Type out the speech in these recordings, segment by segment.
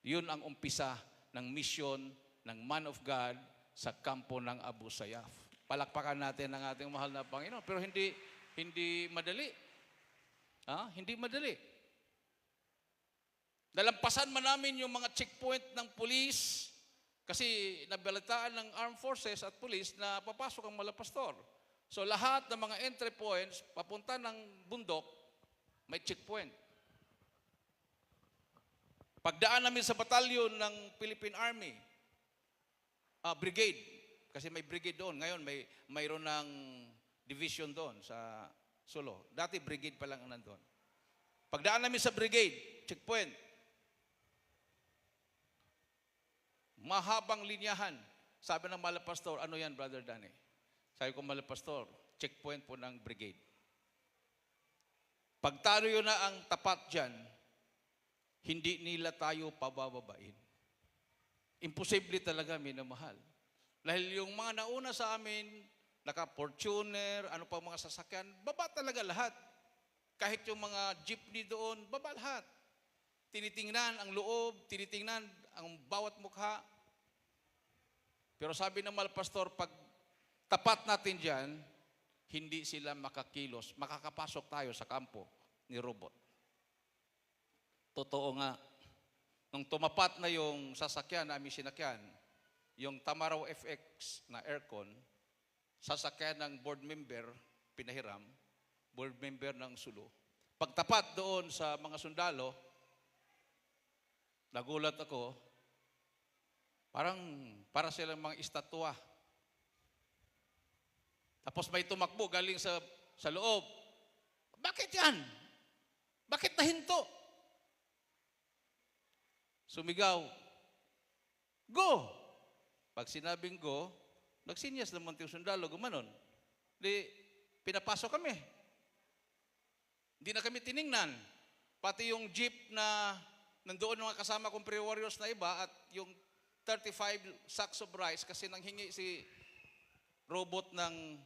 Yun ang umpisa ng mission ng man of God sa kampo ng Abu Sayyaf. Palakpakan natin ang ating mahal na Panginoon. Pero hindi madali. Hindi madali. Nalampasan man namin yung mga checkpoint ng police kasi nabalitaan ng armed forces at police na papasok ang Malapastor. So lahat ng mga entry points papunta ng bundok may checkpoint. Pagdaan namin sa batalyon ng Philippine Army, brigade, kasi may brigade doon. Ngayon, mayroon ng division doon sa Solo. Dati brigade pa lang ang nandun. Pagdaan namin sa brigade, checkpoint, mahabang linyahan. Sabi ng Malapastor, ano yan, Brother Danny? Sabi ko, Malapastor, checkpoint po ng brigade. Pagtalo yun na ang tapat dyan, hindi nila tayo pabababain. Imposible talaga, minamahal. Dahil yung mga nauna sa amin, naka-Fortuner, ano pa mga sasakyan, baba talaga lahat. Kahit yung mga jeepney doon, baba lahat. Tinitingnan ang loob, tinitingnan ang bawat mukha. Pero sabi ng Malapastor, pag tapat natin dyan, hindi sila makakilos. Makakapasok tayo sa kampo ni robot. Totoo nga. Nung tumapat na yung sasakyan na aming sinakyan, yung Tamaraw FX na aircon, sasakyan ng board member, pinahiram, board member ng Sulu. Pagtapat doon sa mga sundalo, nagulat ako, para silang mga estatwa. Tapos may tumakbo galing sa loob. Bakit yan? Bakit nahinto? Sumigaw, go! Pag sinabing go, nagsinyas naman yung sundalo, gumanon. Di, pinapasok kami. Hindi na kami tiningnan. Pati yung jeep na nandoon mga kasama kong pre-warriors na iba at yung 35 sacks of rice kasi nanghingi si robot ng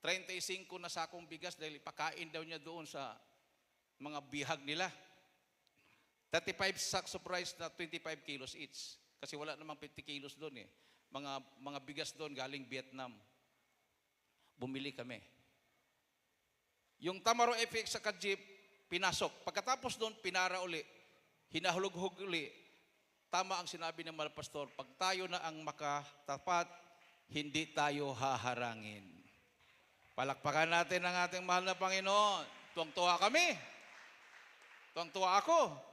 35 na sakong bigas dahil ipakain daw niya doon sa mga bihag nila. 35 sacks of rice na 25 kilos each. Kasi wala namang 50 kilos doon eh. Mga bigas doon galing Vietnam. Bumili kami. Yung Tamaro FX sa jeep, pinasok. Pagkatapos doon, pinara uli. Hinahulog-hug uli. Tama ang sinabi ng Malapastor, pag tayo na ang makatapat, hindi tayo haharangin. Palakpakan natin ang ating mahal na Panginoon. Tuwang-tuwa kami. Tuwang-tuwa ako.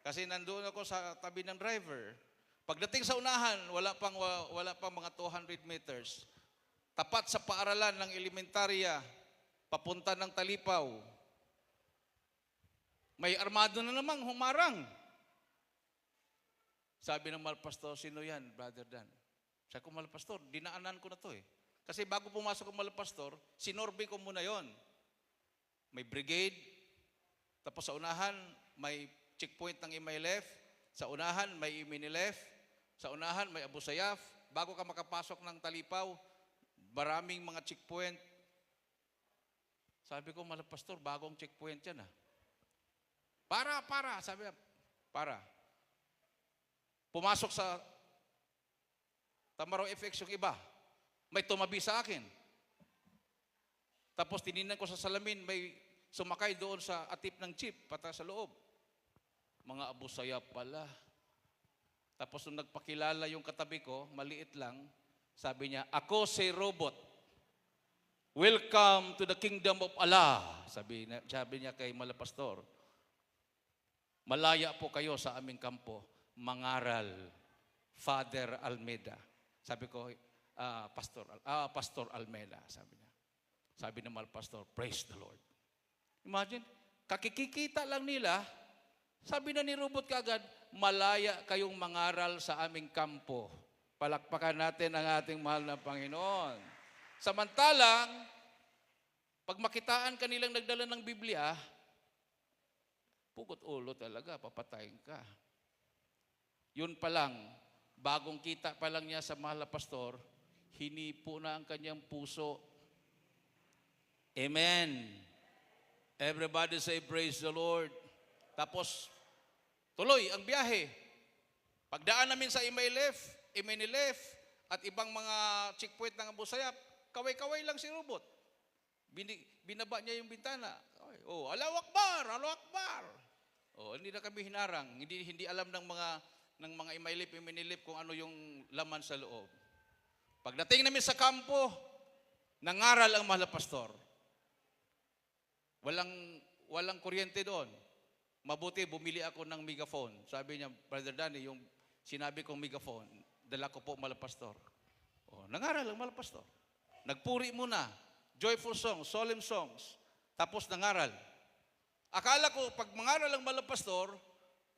Kasi nandoon ako sa tabi ng driver. Pagdating sa unahan, wala pang mga 200 meters. Tapat sa paaralan ng elementarya, papunta ng Talipaw. May armado na namang humarang. Sabi ng Malapastor, sino yan, Brother Dan? Sabi ko, Malapastor, dinaanan ko na to eh. Kasi bago pumasok ang Malapastor, sinorbe ko muna yon. May brigade, tapos sa unahan, may checkpoint ng Imay left, sa unahan may Imini left, sa unahan may Abu Sayyaf, bago ka makapasok ng Talipaw, maraming mga checkpoint. Sabi ko, Malapastor, bagong checkpoint yan ah. Para, sabi niya, para. Pumasok sa Tamaraw FX yung iba, may tumabi sa akin. Tapos tininan ko sa salamin, may sumakay doon sa atip ng jeep, pata sa loob. Mga Abu Sayyaf pala. Tapos nung nagpakilala yung katabi ko, maliit lang, sabi niya, ako si Robot. Welcome to the kingdom of Allah. Sabi niya kay Malapastor, malaya po kayo sa aming kampo, mangaral, Father Almeida. Sabi ko, Pastor Almeida, sabi niya. Sabi ng Malapastor, praise the Lord. Imagine, kakikikita lang nila, sabi na ni Robot kagad, malaya kayong mangaral sa aming kampo. Palakpakan natin ang ating mahal na Panginoon. Samantalang, pag makitaan kanilang nagdala ng Biblia, pugot ulo talaga, papatayin ka. Yun pa lang, bagong kita pa lang niya sa mahal na pastor, hinipo na ang kanyang puso. Amen. Everybody say praise the Lord. Tapos, Tuloy ang biyahe. Pagdaan namin sa Imaynilef, at ibang mga checkpoint ng Abu Sayyaf, kaway-kaway lang si robot. Binaba niya yung bintana. Oh, Allahu Akbar, Allahu Akbar. Oh, hindi na kami hinarang. Hindi alam ng mga Imaynilef kung ano yung laman sa loob. Pagdating namin sa kampo, nangaral ang mahal na pastor. Walang kuryente doon. Mabuti, bumili ako ng megaphone. Sabi niya, Brother Danny, yung sinabi kong megaphone, dala ko po mahal na pastor. Oh, nangaral ang mahal na pastor. Nagpuri muna, joyful songs, solemn songs, tapos nangaral. Akala ko, pag mangaral ang mahal na pastor,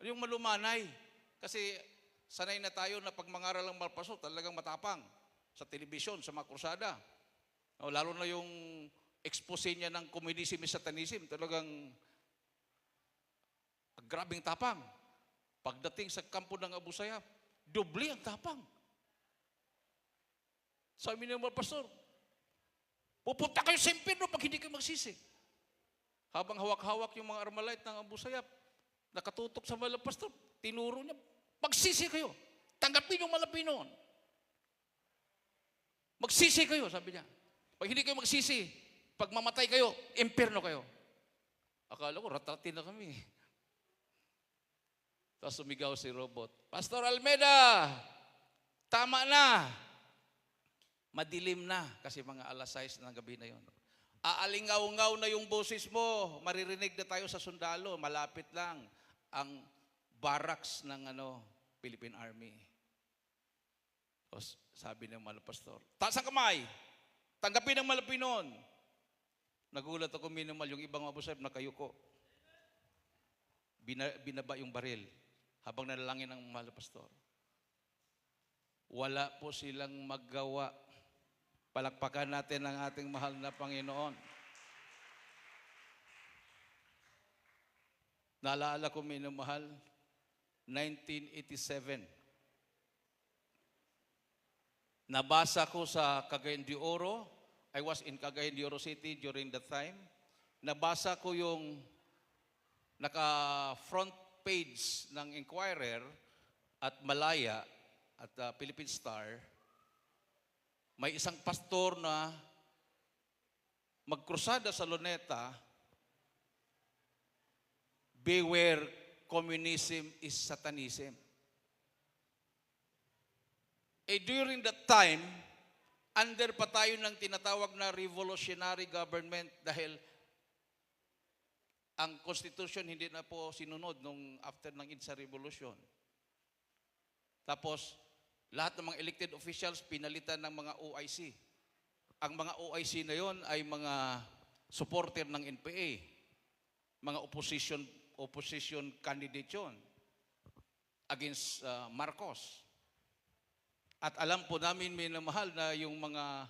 yung malumanay. Kasi sanay na tayo na pag mangaral ang mahal na pastor, talagang matapang sa telebisyon, sa mga krusada. O, lalo na yung expose niya ng communism at satanism, talagang grabing tapang. Pagdating sa kampo ng Abu Sayyaf, doble ang tapang. Sabi niya mga pastor, pupunta kayo sa impyerno pag hindi kayo magsisi. Habang hawak-hawak yung mga Armalite ng Abu Sayyaf, nakatutok sa mga pastor, tinuro niya, magsisi kayo. Tanggapin yung malapinon. Magsisi kayo, sabi niya. Pag hindi kayo magsisi, pag mamatay kayo, impyerno kayo. Akala ko, ratratin na kami. Tapos sumigaw si robot, Pastor Almeida, tama na. Madilim na kasi mga alas 6 ng gabi na yon. Aalingaw-ngaw na yung boses mo. Maririnig na tayo sa sundalo. Malapit lang ang barracks ng Philippine Army. Tapos sabi ng mga pastor, taas ang kamay. Tanggapin ang malapinon. Nagulat ako minimal yung ibang Abu Sayyaf nakayuko. Binaba yung baril habang nanalangin ng mahal na pastor. Wala po silang maggawa. Palakpakan natin ang ating mahal na Panginoon. Naalala ko minamahal, 1987. Nabasa ko sa Cagayan de Oro. I was in Cagayan de Oro City during that time. Nabasa ko yung naka-front page ng Inquirer at Malaya at Philippine Star. May isang pastor na magkrusada sa Luneta, beware, communism is satanism. During that time, under pa tayo ng tinatawag na revolutionary government dahil ang Constitution hindi na po sinunod nung after ng EDSA Revolution. Tapos, lahat ng mga elected officials pinalitan ng mga OIC. Ang mga OIC na yon ay mga supporter ng NPA. Mga opposition candidate yun against Marcos. At alam po namin, minamahal na yung mga,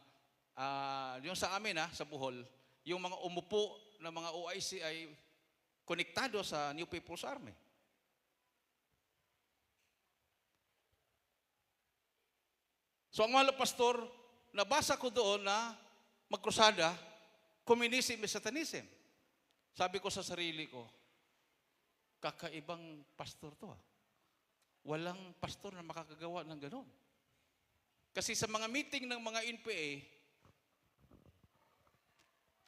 yung sa amin sa Bohol, yung mga umupo na mga OIC ay konektado sa New People's Army. So ang mga pastor, nabasa ko doon na magkrusada, communism is satanism. Sabi ko sa sarili ko, kakaibang pastor to. Walang pastor na makakagawa ng ganon. Kasi sa mga meeting ng mga NPA,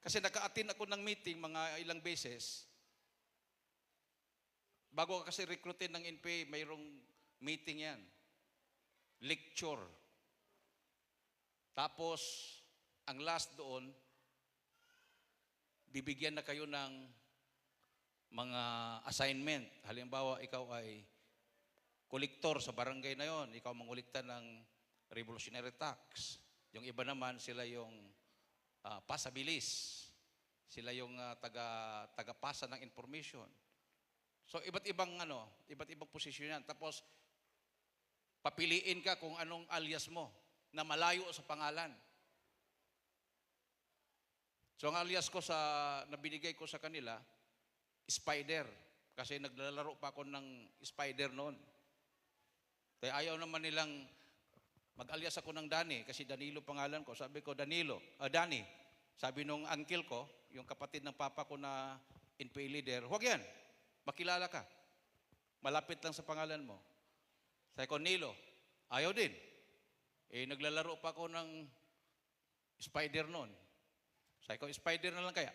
kasi naka-attend ako ng meeting mga ilang beses, bago kasi recruitin ng NPA, mayroong meeting yan. Lecture. Tapos, ang last doon, bibigyan na kayo ng mga assignment. Halimbawa, ikaw ay kolektor sa barangay na yon, ikaw mangulikta ng revolutionary tax. Yung iba naman, sila yung pasabilis. Sila yung taga-pasa ng information. So, iba't ibang posisyon yan. Tapos, papiliin ka kung anong alias mo na malayo sa pangalan. So, ang alias ko na binigay ko sa kanila, Spider. Kasi naglalaro pa ako ng Spider noon. Kaya ayaw naman nilang mag-alias ako ng Danny, kasi Danilo pangalan ko. Sabi ko, Danny. Sabi nung uncle ko, yung kapatid ng papa ko na NPA leader, huwag yan, makilala ka. Malapit lang sa pangalan mo. Sabi ko, Nilo. Ayaw din. Naglalaro pa ako ng spider noon. Sabi ko, spider na lang kaya.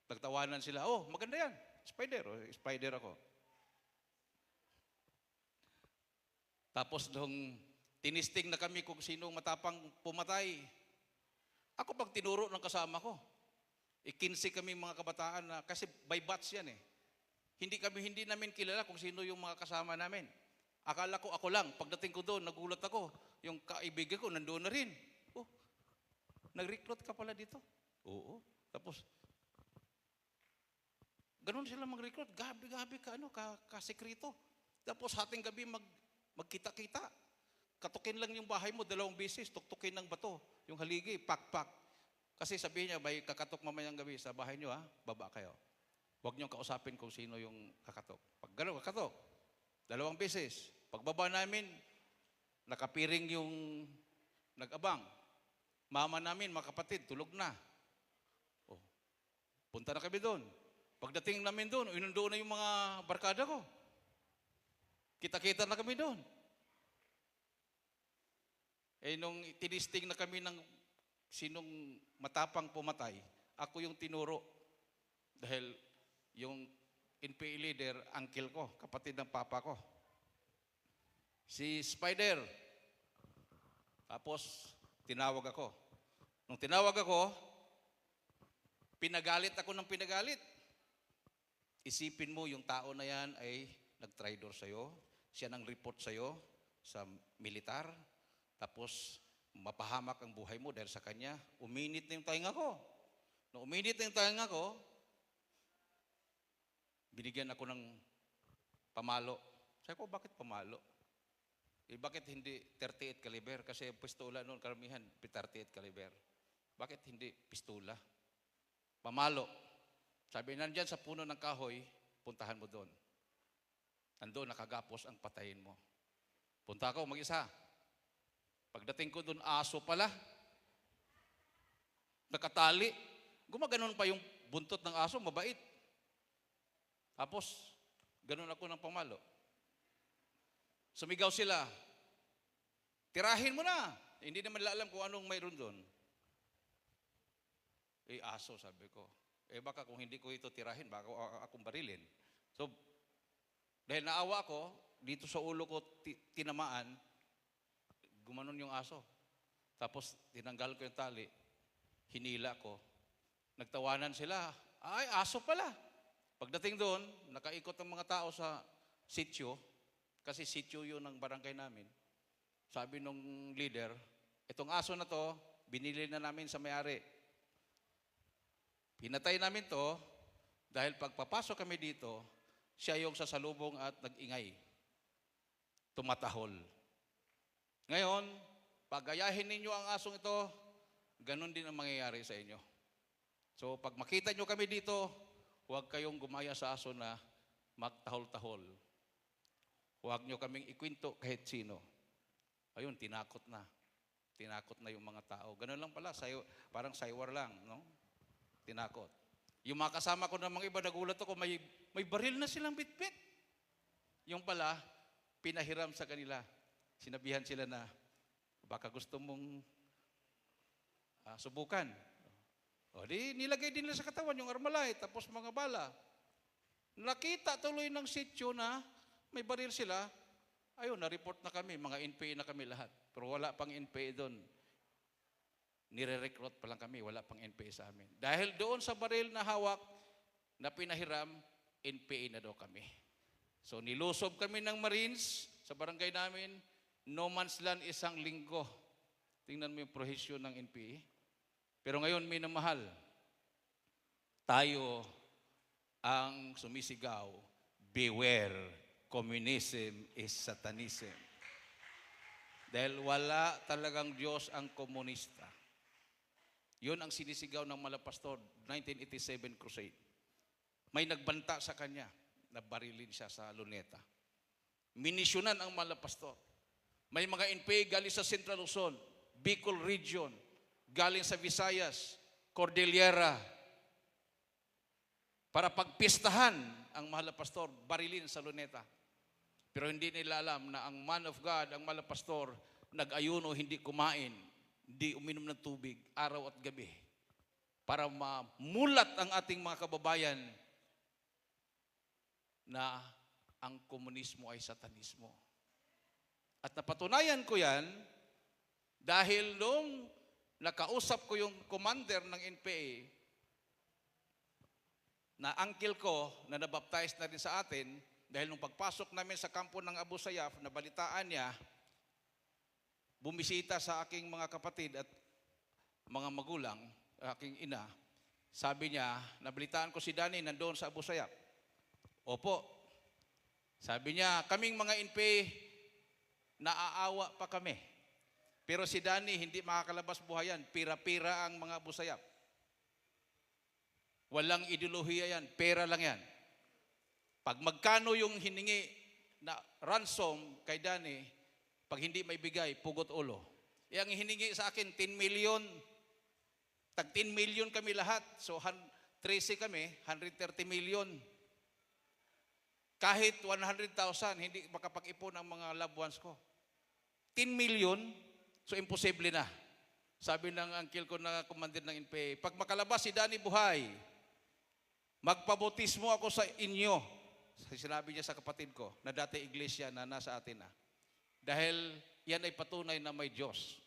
Nagtawanan sila, oh, maganda yan. Spider. O, spider ako. Tapos nung tinisting na kami kung sino matapang pumatay, ako pag tinuro ng kasama ko, 15 kami mga kabataan na, kasi by batch yan eh. Hindi namin kilala kung sino yung mga kasama namin. Akala ko ako lang. Pagdating ko doon, nagulat ako. Yung kaibigan ko, nandoon na rin. Oh, nag-recruit ka pala dito? Oo. Tapos, ganun sila mag-recruit. Gabi-gabi kasekrito. Tapos hating gabi magkita-kita. Katukin lang yung bahay mo, 2 beses, tuktukin ng bato. Yung haligi, pak-pak. Kasi sabihin niya, may kakatok mamayang gabi sa bahay niyo, baba kayo. Huwag niyong kausapin kung sino yung kakatok. Pag gano'n, kakatok, 2 beses. Pagbaba namin, nakapiring yung nag-abang. Mama namin, mga kapatid, tulog na. Oh, punta na kami doon. Pagdating namin doon, inundoon na yung mga barkada ko. Kita-kita na kami doon. Nung tinisting na kami ng sinong matapang pumatay, ako yung tinuro. Dahil yung NPA leader, uncle ko, kapatid ng papa ko. Si Spider. Tapos, tinawag ako. Nung tinawag ako, pinagalit ako ng pinagalit. Isipin mo, yung tao na yan ay nag-traitor sa'yo. Siya nang report sa'yo sa militar. Tapos, mapahamak ang buhay mo dahil sa kanya. Uminit na yung tainga ko. Nung uminit na yung tainga ko, binigyan ako ng pamalo. Sabi ko, bakit pamalo? Bakit hindi 38 caliber? Kasi pistola noon, karamihan, 38 caliber. Bakit hindi pistola? Pamalo. Sabi, nandyan sa puno ng kahoy, puntahan mo doon. Nandun, nakagapos ang patayin mo. Punta ako, mag-isa. Pagdating ko doon, aso pala. Nakatali. Gumaganon pa yung buntot ng aso, mabait. Tapos, ganun ako ng pamalo. Sumigaw sila, tirahin mo na. Hindi naman alam kung anong mayroon doon. Aso, sabi ko. Baka kung hindi ko ito tirahin, baka akong barilin. So, dahil naawa ko, dito sa ulo ko tinamaan, gumanon yung aso. Tapos, tinanggal ko yung tali, hinila ko. Nagtawanan sila, ay, aso pala. Pagdating doon, nakaikot ang mga tao sa sityo, kasi sityo yun ang barangay namin. Sabi nung leader, itong aso na to, binili na namin sa may-ari. Pinatay namin to, dahil pagpapasok kami dito, siya yung sasalubong at nag-ingay. Tumatahol. Ngayon, pagayahin ninyo ang asong ito, ganun din ang mangyayari sa inyo. So, pag makita nyo kami dito, huwag kayong gumaya sa aso na magtahol-tahol. Huwag nyo kaming ikwento kahit sino. Ayun, tinakot na. Tinakot na yung mga tao. Ganun lang pala, parang saywar lang, no? Tinakot. Yung mga kasama ko ng mga iba, nagulat ako, may baril na silang bitbit. Yung pala, pinahiram sa kanila. Sinabihan sila na, baka gusto mong subukan. O, di nilagay din nila sa katawan yung Armalite, tapos mga bala. Nakita tuloy ng sityo na may baril sila. Ayun, na-report na kami, mga NPA na kami lahat. Pero wala pang NPA doon. Nire-recruit pa lang kami, wala pang NPA sa amin. Dahil doon sa baril na hawak, na pinahiram, NPA na daw kami. So nilusob kami ng Marines sa barangay namin, no man's land 1 linggo. Tingnan mo yung prohisyon ng NPA. Pero ngayon, minamahal, tayo ang sumisigaw, beware, communism is satanism. Dahil wala talagang Diyos ang komunista. Yun ang sinisigaw ng Malapastor, 1987 crusade. May nagbanta sa kanya, nabarilin siya sa Luneta. Minisyonan ang Malapastor. May mga NPA galing sa Central Luzon, Bicol Region, galing sa Visayas, Cordillera, para pagpistahan ang Malapastor, barilin sa Luneta. Pero hindi nila alam na ang man of God, ang malapastor, nag-ayuno, hindi kumain, hindi uminom ng tubig, araw at gabi, para mamulat ang ating mga kababayan na ang komunismo ay satanismo. At napatunayan ko yan dahil nung nakausap ko yung commander ng NPA, na uncle ko na nabaptize na rin sa atin, dahil nung pagpasok namin sa kampo ng Abu Sayyaf, nabalitaan niya, bumisita sa aking mga kapatid at mga magulang, aking ina, sabi niya, nabalitaan ko si Danny nandoon sa Abu Sayyaf. Opo. Sabi niya, kaming mga NPA, naaawa pa kami. Pero si Danny, hindi makakalabas buhayan. Pira-pira ang mga Abu Sayyaf. Walang ideolohiya yan. Pera lang yan. Pag magkano yung hiningi na ransom kay Danny, pag hindi may bigay, pugot ulo. Yang hiningi sa akin, 10 million. Tag 10 million kami lahat. So, 13 kami, 130 million. Kahit 100,000, hindi makapag-ipon ang mga loved ones ko. 10 million, so imposible na. Sabi ng uncle ko na commander ng NPA, pag makalabas si Danny buhay, magpabotismo ako sa inyo. Sinabi niya sa kapatid ko, na dati iglesia na nasa atin na. Dahil yan ay patunay na may Diyos.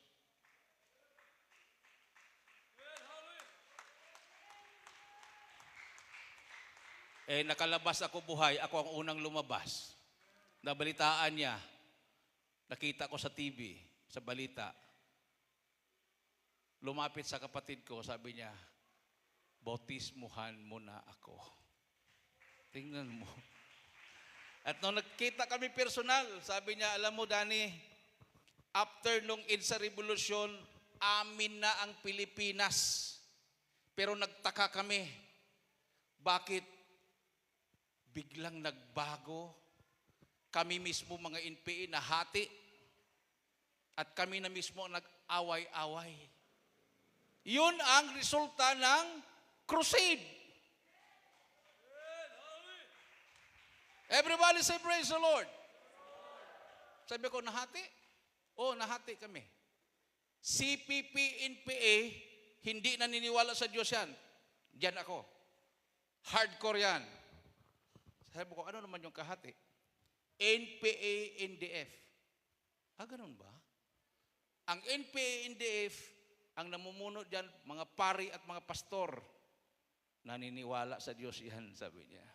Nakalabas ako buhay, ako ang unang lumabas. Nabalitaan niya, nakita ko sa TV, sa balita. Lumapit sa kapatid ko, sabi niya, bautismuhan mo na ako. Tingnan mo. At nung nagkita kami personal, sabi niya, alam mo Danny, after nung EDSA Revolution, amin na ang Pilipinas. Pero nagtaka kami, bakit biglang nagbago? Kami mismo mga NPA nahati at kami na mismo nag-away-away. Yun ang resulta ng crusade. Everybody say praise the Lord. Sabi ko, nahati? Oo, nahati kami. CPP, NPA, hindi naniniwala sa Diyos yan. Diyan ako. Hardcore yan. Sabi ko, ano naman yung kahati? NPA, NDF. Ganun ba? Ang NPA, NDF, ang namumuno dyan, mga pari at mga pastor, naniniwala sa Diyos yan, sabi niya.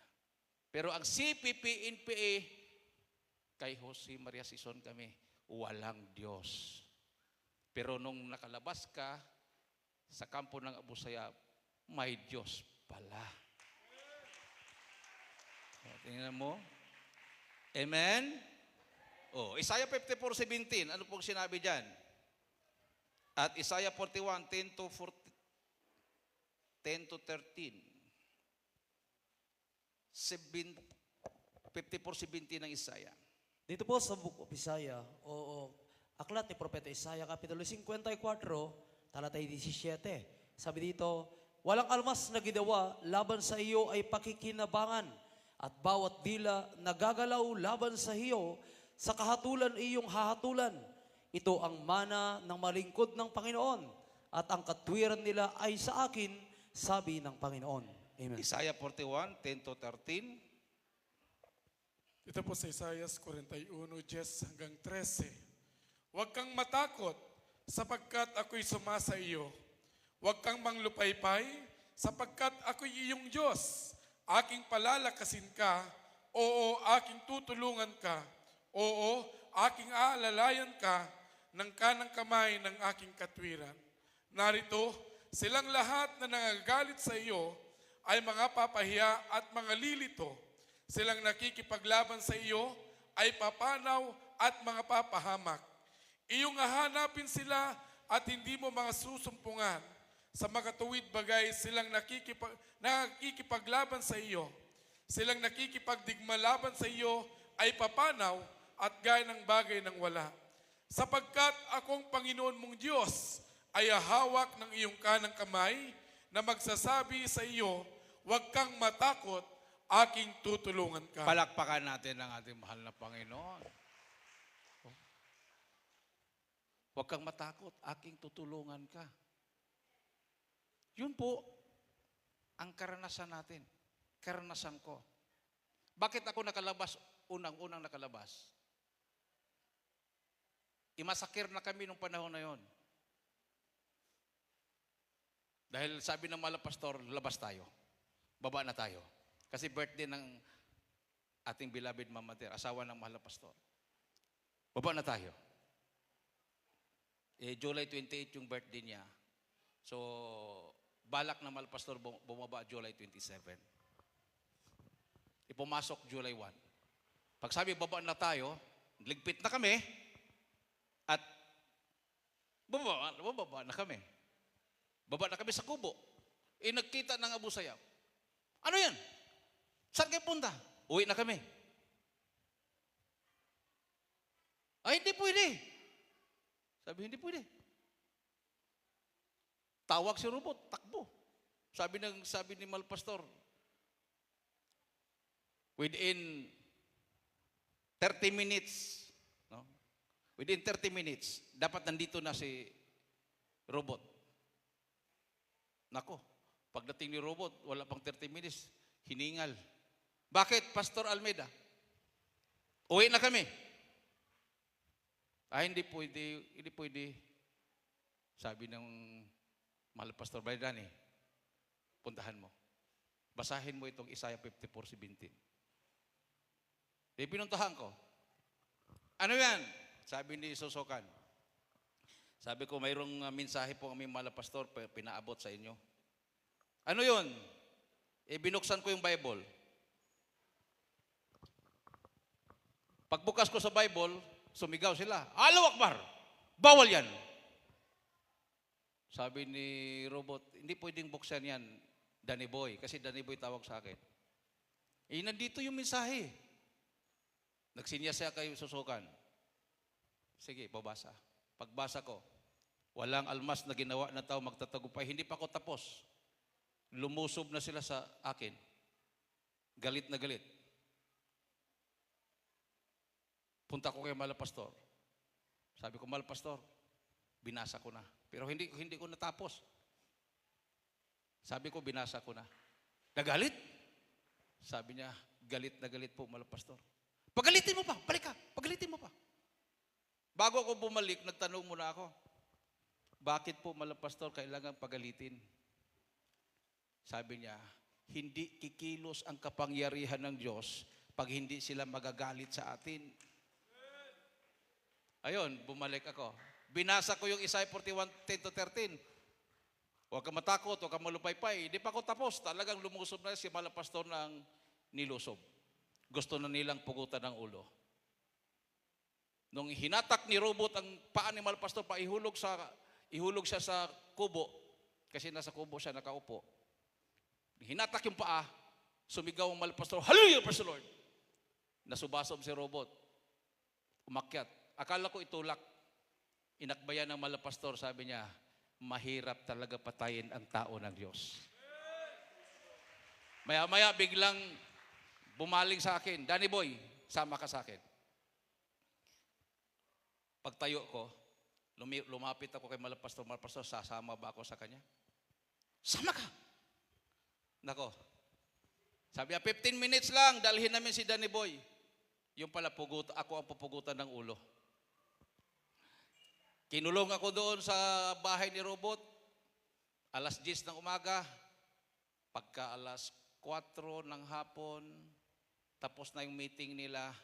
Pero ang CPP, NPA, kay Jose Maria Sison kami, walang Diyos. Pero nung nakalabas ka sa kampo ng Abu Sayyaf, may Diyos pala. Tingnan mo. Amen? Isaiah 54:17, ano pong sinabi dyan? At Isaiah 41, 10 to 13. 54:17 ng Isaiah. Dito po sa Book of Isaiah, aklat ni Propeta Isaiah, Kapitulo 54, talatay 17. Sabi dito, walang almas na ginawa laban sa iyo ay pakikinabangan, at bawat dila na gagalaw laban sa iyo, sa kahatulan iyong hahatulan. Ito ang mana ng malingkod ng Panginoon, at ang katwiran nila ay sa akin, sabi ng Panginoon. Amen. Isaiah 41, 10 to 13. Ito po sa Isaiah 41, 10 hanggang 13. Huwag kang matakot, sapagkat ako'y sumasa iyo. Huwag kang manglupaypay, sapagkat ako'y iyong Diyos. Aking palalakasin ka, oo, aking tutulungan ka. Oo, aking aalalayan ka ng kanang kamay ng aking katwiran. Narito, silang lahat na nangagalit sa iyo ay mga papahiya at mga lilito. Silang nakikipaglaban sa iyo ay papanaw at mga papahamak. Iyong hahanapin sila at hindi mo mga susumpungan. Sa makatuwid bagay silang nakikipaglaban sa iyo. Silang nakikipagdigmalaban sa iyo ay papanaw at gaya ng bagay ng wala. Sapagkat akong Panginoon mong Diyos ay hahawak ng iyong kanang kamay na magsasabi sa iyo, huwag kang matakot aking tutulungan ka. Palakpakan natin ang ating mahal na Panginoon. Huwag kang matakot, aking tutulungan ka. Yun po ang karanasan natin. Karanasan ko. Bakit ako nakalabas, unang-unang nakalabas? Imasakir na kami nung panahon na yon. Dahil sabi ng mga pastor, labas tayo. Baba na tayo. Kasi birthday ng ating beloved Mama Ter, asawa ng mahal na pastor. Baba na tayo. July 28 yung birthday niya. So, balak ng mahal pastor bumaba July 27. Ipumasok July 1. Pag sabi baba na tayo, ligpit na kami, at baba na kami. Baba na kami sa kubo. Nagkita ng Abu Sayyaf. Ano yan? Saan kayo punta? Uwi na kami. Ay, hindi pwede. Sabi, hindi pwede. Tawag si robot, takbo. Sabi ni Malpastor, within 30 minutes, no? Within 30 minutes, dapat nandito na si robot. Nako, pagdating ni robot, wala pang 30 minutes, hiningal. Bakit, Pastor Almeida? Uwi na kami. Ay, hindi pwede. Sabi ng mahal Pastor Baydani, puntahan mo. Basahin mo itong Isaiah 54:17. Pinuntahan ko. Ano yan? Sabi ni Susokan. Sabi ko, mayroong mensahe po ang aming mahal Pastor, pinaabot sa inyo. Ano yun? Binuksan ko yung Bible. Pagbukas ko sa Bible, sumigaw sila, Allahu Akbar! Bawal yan! Sabi ni robot, hindi pwedeng buksan yan, Danny Boy, kasi Danny Boy tawag sa akin. Nandito yung mensahe. Nagsinyasya kayo susukan. Sige, babasa. Pagbasa ko, walang almas na ginawa na tao magtatagumpay. Hindi pa ako tapos. Lumusob na sila sa akin. Galit na galit. Punta ko kay Mahal Pastor. Sabi ko, Mahal Pastor, binasa ko na. Pero hindi ko natapos. Sabi ko, binasa ko na. Nagalit? Sabi niya, galit na galit po, Mahal Pastor. Pagalitin mo pa, balik ka, pagalitin mo pa. Bago ako bumalik, nagtanong muna ako, bakit po, Mahal Pastor, kailangan pagalitin? Sabi niya, hindi kikilos ang kapangyarihan ng Diyos pag hindi sila magagalit sa atin. Ayun, bumalik ako. Binasa ko yung Isaiah 41:10-13. Huwag ka matakot, huwag ka malupaypay. Hindi pa ako tapos. Talagang lumusob na si Mahal Pastor ng nilusob. Gusto na nilang pugutan ng ulo. Nung hinatak ni robot ang paa ni Mahal Pastor, ihulog siya sa kubo. Kasi nasa kubo siya nakaupo. Hinatak yung paa, sumigaw ang Mahal Pastor, Hallelujah, praise the Lord. Nasubasob si robot. Umakyat. Akala ko itulak. Inakbayan ng Mahal Pastor, sabi niya, mahirap talaga patayin ang tao ng Diyos. Maya-maya biglang bumaling sa akin, Danny Boy, sama ka sa akin. Pagtayo ko, lumapit ako kay Mahal Pastor, sasama ba ako sa kanya? Sama ka! Nako, sabi niya, 15 minutes lang, dalhin namin si Danny Boy. Yung pala, ako ang pupugutan ng ulo. Kinulong ako doon sa bahay ni robot, alas 10 ng umaga, pagka alas 4 ng hapon, tapos na yung meeting nila,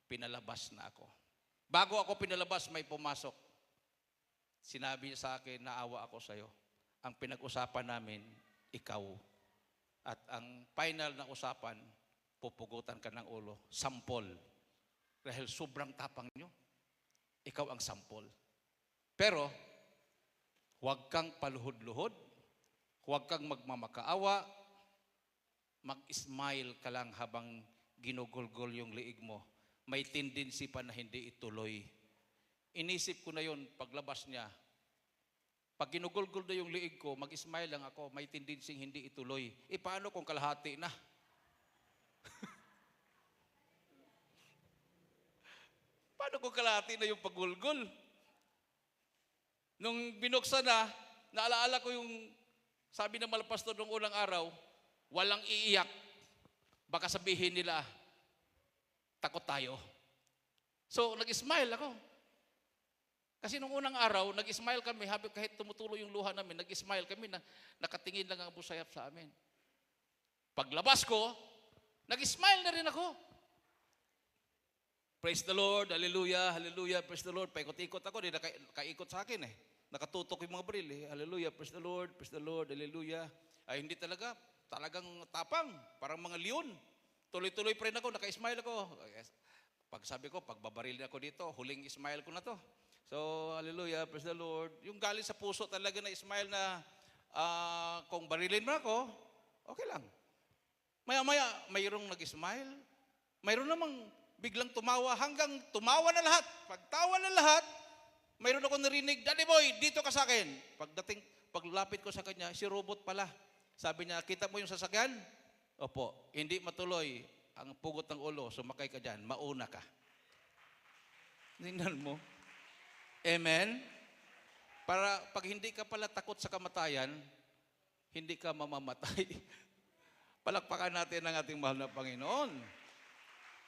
pinalabas na ako. Bago ako pinalabas, may pumasok. Sinabi niya sa akin, naawa ako sa'yo. Ang pinag-usapan namin, ikaw. At ang final na usapan, pupugutan ka ng ulo. Sampol. Dahil sobrang tapang nyo, ikaw ang sampol. Pero, huwag kang paluhod-luhod, huwag kang magmamakaawa, mag-smile ka lang habang ginugulgol yung liig mo. May tendency pa na hindi ituloy. Inisip ko na yun, paglabas niya. Pag ginugulgol na yung liig ko, mag-smile lang ako, may tendency hindi ituloy. Paano kung kalahati na? Paano kung kalahati na yung pagulgol? Nung binuksan na, naalaala ko yung sabi ng malapastor nung unang araw, walang iiyak. Baka sabihin nila, takot tayo. So, nag-smile ako. Kasi nung unang araw, nag-smile kami, kahit tumutulo yung luha namin, nag-smile kami na nakatingin lang ang Abu Sayyaf sa amin. Paglabas ko, nag-smile na rin ako. Praise the Lord, hallelujah, hallelujah, praise the Lord. Paikot-ikot ako, nakaikot sa akin eh. Nakatutok yung mga baril eh. Hallelujah, praise the Lord, hallelujah. Ay hindi talagang tapang, parang mga leon. Tuloy-tuloy pa rin ako, naka-smile ako. Pag sabi ko, pagbabaril ako dito, huling smile ko na to. So, hallelujah, praise the Lord. Yung galing sa puso talaga na smile na kung barilin mo ako, okay lang. Maya-maya, mayroong nag-smile. Mayroon namang biglang tumawa hanggang tumawa na lahat. Pagtawa na lahat, mayroon ako narinig, Daddy Boy, dito ka sa akin. Paglapit ko sa kanya, si robot pala. Sabi niya, kita mo yung sasakyan? Opo, hindi matuloy ang pugot ng ulo, sumakay ka dyan, mauna ka. Tingnan mo. Amen? Para pag hindi ka pala takot sa kamatayan, hindi ka mamamatay. Palakpakan natin ang ating mahal na Panginoon.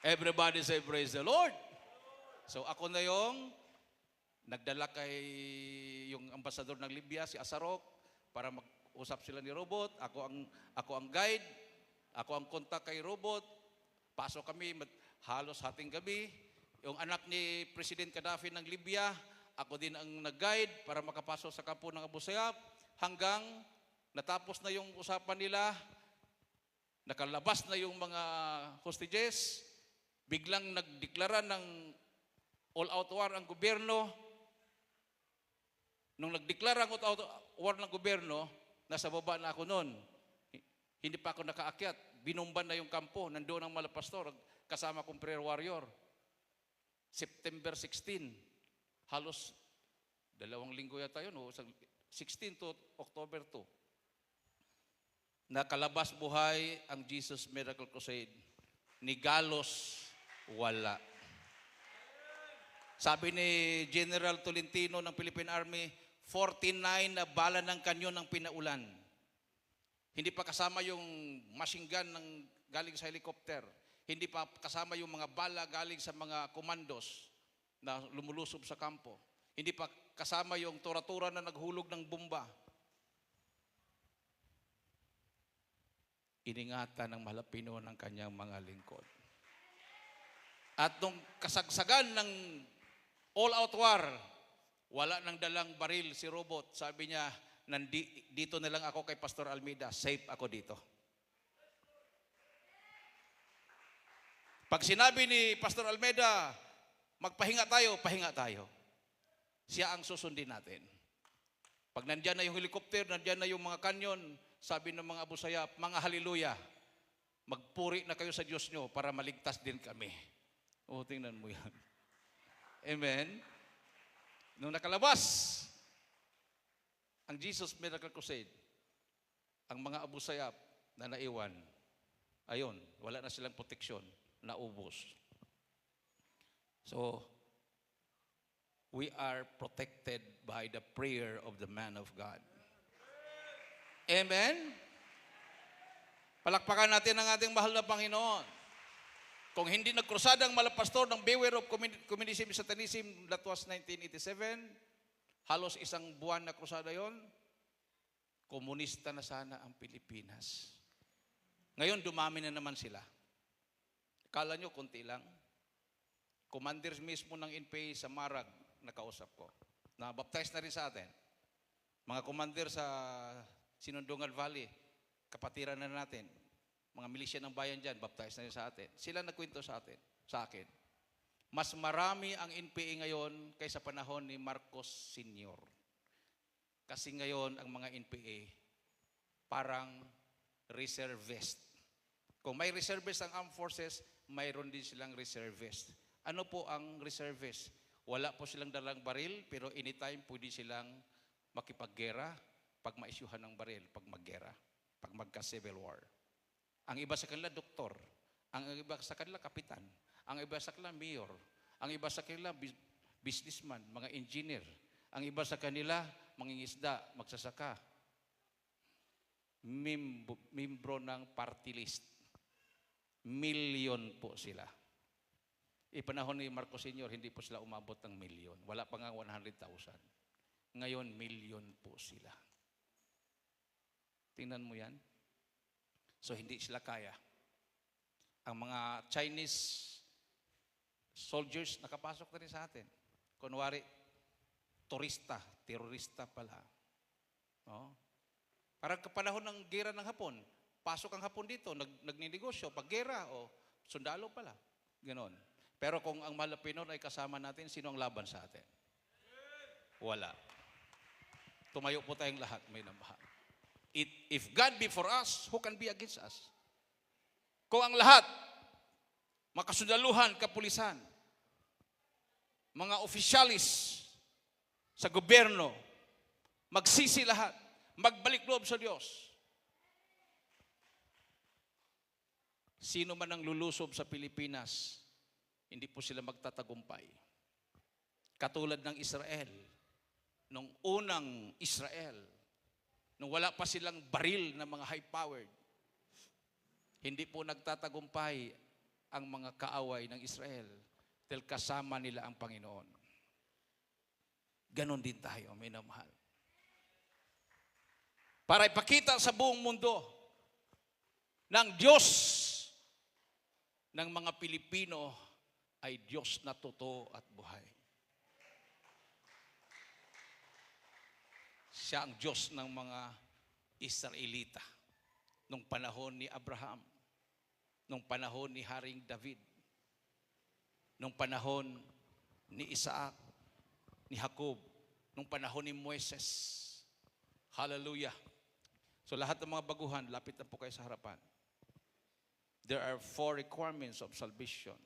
Everybody say, praise the Lord. So ako na yung nagdala kay yung ambasador ng Libya, si Asarok, para mag-usap sila ni Robot. Ako ang guide, ako ang kontak kay Robot. Pasok kami halos hating gabi. Yung anak ni President Gaddafi ng Libya, ako din ang nag-guide para makapasok sa kampo ng Abu Sayyaf hanggang natapos na yung usapan nila, nakalabas na yung mga hostages, biglang nagdeklara ng all-out war ang gobyerno. Nung nagdeklara ang all-out war ng gobyerno, nasa baba na ako noon. Hindi pa ako nakaakyat. Binumban na yung kampo. Nandoon ang malapastor kasama kong prayer warrior. September 16. Halos 2 linggo yata yun. 16 to October 2. Nakalabas buhay ang Jesus Miracle Crusade. Ni Galos, wala. Sabi ni General Tolentino ng Philippine Army, 49 na bala ng kanyon ang pinaulan. Hindi pa kasama yung machine gun ng galing sa helicopter. Hindi pa kasama yung mga bala galing sa mga commandos na lumulusob sa kampo. Hindi pa kasama yung tura-tura na naghulog ng bomba. Iningatan ng Malapino ng kanyang mga lingkod. At nung kasagsagan ng all-out war, wala nang dalang baril si Robot. Sabi niya, dito na lang ako kay Pastor Almeida. Safe ako dito. Pag sinabi ni Pastor Almeida, magpahinga tayo, pahinga tayo. Siya ang susundin natin. Pag nandyan na yung helicopter, nandyan na yung mga kanyon, sabi ng mga Abu Sayyaf, mga haleluya, magpuri na kayo sa Diyos nyo para maligtas din kami. O, tingnan mo yan. Amen? Nung nakalabas ang Jesus Miracle Crusade, ang mga Abu Sayyaf na naiwan, ayun, wala na silang proteksyon, naubos. So, we are protected by the prayer of the man of God. Amen? Palakpakan natin ang ating mahal na Panginoon. Kung hindi nagkrusada ang malapastor ng Beware of Communism and Satanism, that was 1987, halos 1 buwan na krusada yon, komunista na sana ang Pilipinas. Ngayon, dumami na naman sila. Kala nyo, konti lang. Commanders mismo ng NPA sa Marag, nakausap ko. Na-baptize na rin sa atin. Mga commander sa Sinundungan Valley, kapatiran na natin. Mga milisya ng bayan dyan, baptize na rin sa atin. Sila nagkwento sa akin. Mas marami ang NPA ngayon kaysa panahon ni Marcos Sr. Kasi ngayon, ang mga NPA, parang reservist. Kung may reservist ang armed forces, mayroon din silang reservist. Ano po ang reservist? Wala po silang dalang baril, pero anytime pwede silang makipaggera pag maisyuhan ng baril, pag maggera, pag magka-civil war. Ang iba sa kanila, doktor. Ang iba sa kanila, kapitan. Ang iba sa kanila, mayor. Ang iba sa kanila, businessman, mga engineer. Ang iba sa kanila, mangingisda, magsasaka. Membro ng party list. Milyon po sila. Ipanahon ni Marcos Sr., hindi po sila umabot ng milyon. Wala pa nga 100,000. Ngayon, milyon po sila. Tingnan mo yan. So, hindi sila kaya. Ang mga Chinese soldiers nakapasok na rin sa atin. Kunwari, turista, terorista pala. No? Parang kapanahon ng gera ng Hapon, pasok ang Hapon dito, nagninegosyo, pag gera, o sundalo pala. Ganon. Pero kung ang Malapinon ay kasama natin, sino ang laban sa atin? Wala. Tumayo po tayong lahat, may namahal. If God be for us, who can be against us? Kung ang lahat, makasundaluhan, kapulisan, mga opisyalis sa gobyerno, magsisi lahat, magbalik loob sa Diyos. Sino man ang lulusob sa Pilipinas, hindi po sila magtatagumpay. Katulad ng Israel, nung unang Israel, nung wala pa silang baril na mga high-powered, hindi po nagtatagumpay ang mga kaaway ng Israel dahil kasama nila ang Panginoon. Ganon din tayo, minamahal. Para ipakita sa buong mundo ng Diyos ng mga Pilipino ay Diyos na totoo at buhay. Siya ang Diyos ng mga Israelita nung panahon ni Abraham, nung panahon ni Haring David, nung panahon ni Isaac, ni Jacob, nung panahon ni Moises. Hallelujah. So lahat ng mga baguhan, lapit na po kayo sa harapan. There are 4 requirements of salvation.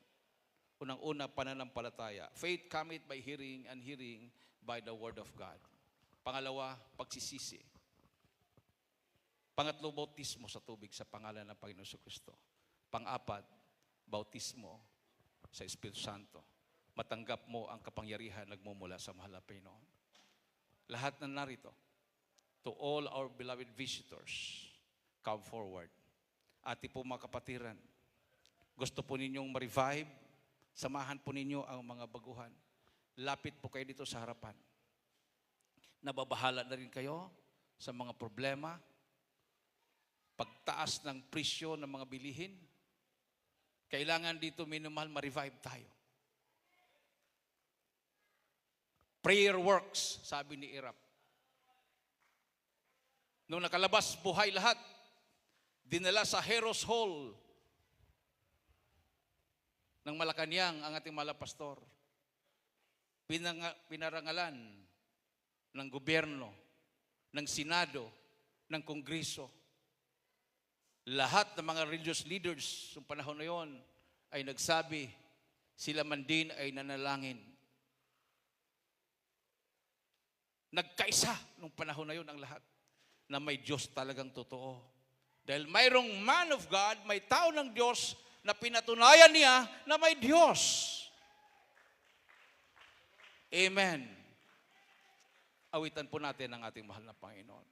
Unang-una, pananampalataya. Faith cometh by hearing, and hearing by the word of God. Pangalawa, pagsisisi. Pangatlo, bautismo sa tubig sa pangalan ng Panginoon Kristo. Pang-apat, bautismo sa Espiritu Santo. Matanggap mo ang kapangyarihan nagmumula sa mahal na Panginoon. Lahat na narito, to all our beloved visitors, come forward. Ati po mga kapatiran, gusto po ninyong ma-revive, samahan po ninyo ang mga baguhan. Lapit po kayo dito sa harapan. Nababahala na rin kayo sa mga problema, pagtaas ng presyo ng mga bilihin. Kailangan dito minumahal ma-revive tayo. Prayer works, sabi ni Irap. Nung nakalabas buhay lahat, dinala sa Heroes Hall ng Malacanang ang ating malapastor. Pinarangalan ng gobyerno, ng Senado, ng Kongreso. Lahat ng mga religious leaders sa panahon na yon ay nagsabi, sila man din ay nanalangin. Nagkaisa nung panahon na yon ang lahat na may Diyos talagang totoo. Dahil mayroong man of God, may tao ng Diyos na pinatunayan niya na may Diyos. Amen. Awitan po natin ang ating mahal na Panginoon.